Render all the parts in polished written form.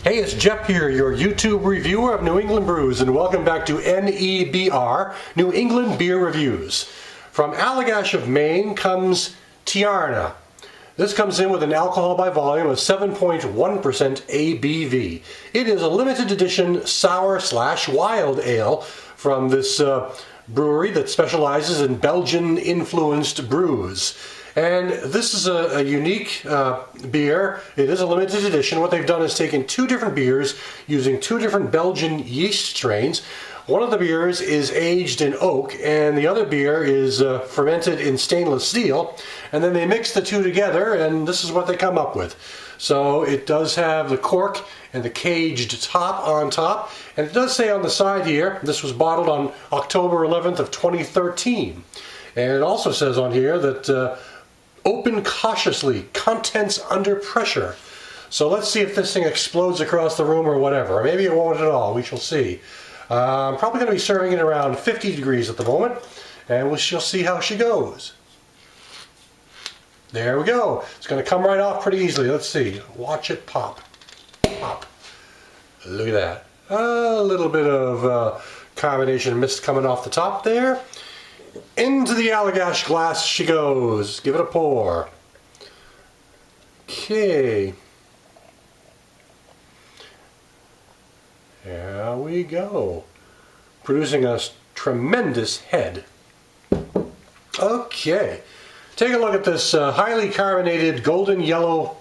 Hey, it's Jeff here, your YouTube reviewer of New England brews, and welcome back to NEBR, New England Beer Reviews. From Allagash of Maine comes Tiarna. This comes in with an alcohol by volume of 7.1% ABV. It is a limited edition sour/wild ale from this brewery that specializes in Belgian-influenced brews. And this is a unique beer. It is a limited edition. What they've done is taken two different beers using two different Belgian yeast strains. One of the beers is aged in oak, and the other beer is fermented in stainless steel. And then they mix the two together, and this is what they come up with. So it does have the cork and the caged top on top. And it does say on the side here, this was bottled on October 11th of 2013. And it also says on here that open cautiously, contents under pressure. So let's see if this thing explodes across the room or whatever. Or maybe it won't at all. We shall see. I'm probably going to be serving it around 50 degrees at the moment, and we shall see how she goes. There we go. It's going to come right off pretty easily. Let's see. Watch it pop. Pop. Look at that. A little bit of carbonation mist coming off the top there. Into the Allagash glass she goes. Give it a pour. Okay. There we go. Producing a tremendous head. Okay. Take a look at this highly carbonated golden yellow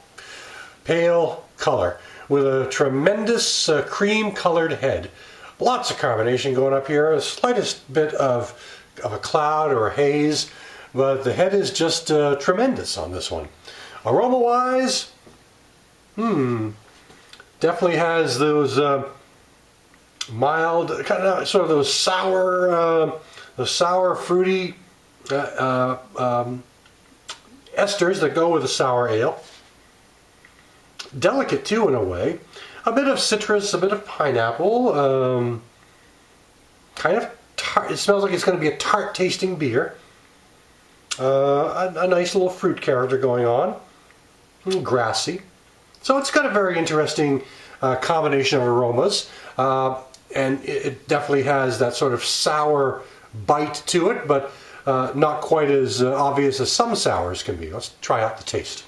pale color with a tremendous cream colored head. Lots of carbonation going up here. The slightest bit of a cloud or a haze, but the head is just tremendous on this one. Aroma wise, definitely has those mild, kind of sort of those sour fruity esters that go with a sour ale. Delicate too in a way. A bit of citrus, a bit of pineapple, kind of tart. It smells like it's going to be a tart tasting beer. A nice little fruit character going on. Grassy. So it's got a very interesting combination of aromas. And it definitely has that sort of sour bite to it, but not quite as obvious as some sours can be. Let's try out the taste.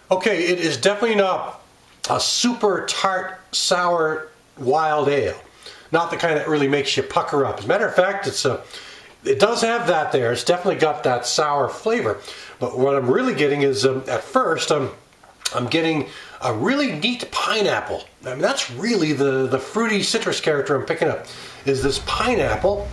Okay, it is definitely not a super tart, sour, wild ale. Not the kind that really makes you pucker up. As a matter of fact, it does have that there. It's definitely got that sour flavor. But what I'm really getting is, at first, I'm getting a really neat pineapple. I mean, that's really the fruity citrus character I'm picking up, is this pineapple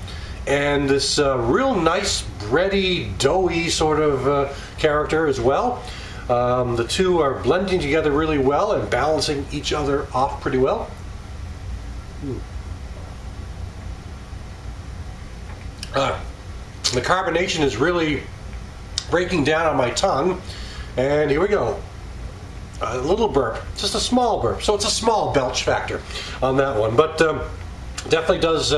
and this real nice bready, doughy sort of character as well. The two are blending together really well and balancing each other off pretty well. The carbonation is really breaking down on my tongue, and here we go. A little burp, just a small burp, so it's a small belch factor on that one, but definitely does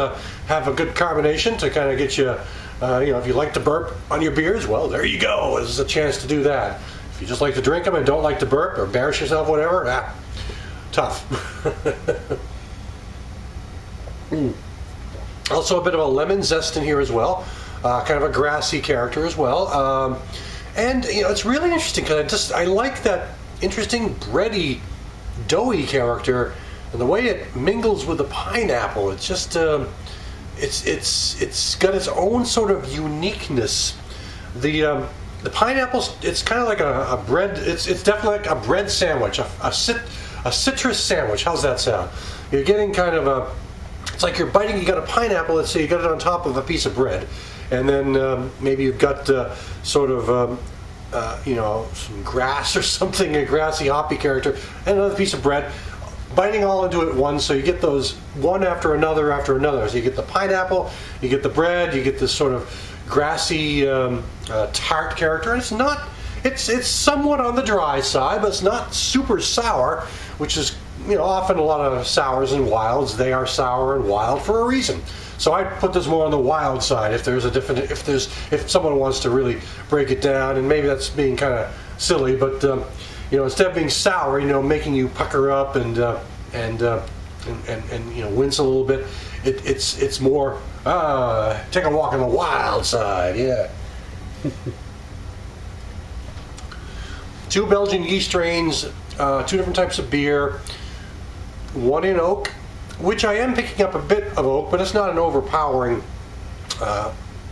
have a good carbonation to kind of get you, if you like to burp on your beers, well, there you go. This is a chance to do that. If you just like to drink them and don't like to burp or embarrass yourself, whatever, tough. Also a bit of a lemon zest in here as well. Kind of a grassy character as well. And it's really interesting because I like that interesting bready, doughy character and the way it mingles with the pineapple. It's just it's got its own sort of uniqueness. The pineapple, it's kind of like a bread. It's definitely like a bread sandwich, a citrus sandwich. How's that sound? You're getting kind of it's like you're biting. You got a pineapple. Let's say you got it on top of a piece of bread, and then maybe you've got sort of some grass or something, a grassy hoppy character, and another piece of bread, biting all into it at once. So you get those one after another after another. So you get the pineapple, you get the bread, you get this sort of grassy tart character. And it's somewhat on the dry side, but it's not super sour, which is often a lot of sours and wilds. They are sour and wild for a reason. So I'd put this more on the wild side if there's a different, if someone wants to really break it down, and maybe that's being kind of silly, but you know, instead of being sour, you know, making you pucker up and you know, wince a little bit, it's more take a walk on the wild side, yeah. Two Belgian yeast strains, two different types of beer, one in oak, which I am picking up a bit of oak, but it's not an overpowering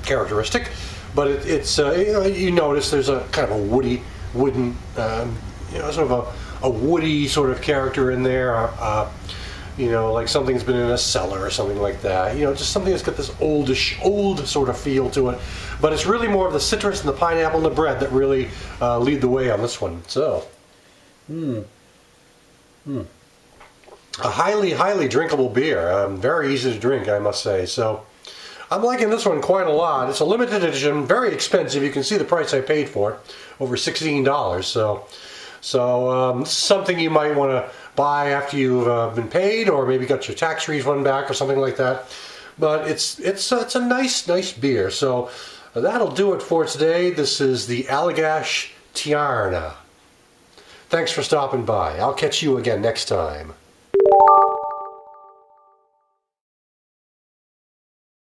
characteristic. But it's you know, you notice there's a kind of a woody, wooden, you know, sort of a woody sort of character in there. You know, like something's been in a cellar or something like that. You know, just something that's got this old sort of feel to it. But it's really more of the citrus and the pineapple and the bread that really lead the way on this one. So, a highly drinkable beer. Very easy to drink, I must say. So, I'm liking this one quite a lot. It's a limited edition, very expensive. You can see the price I paid for it, over $16. So this is something you might want to buy after you've been paid, or maybe got your tax refund back or something like that. But it's a nice beer. So that'll do it for today. This is the Allagash Tiarna. Thanks for stopping by. I'll catch you again next time.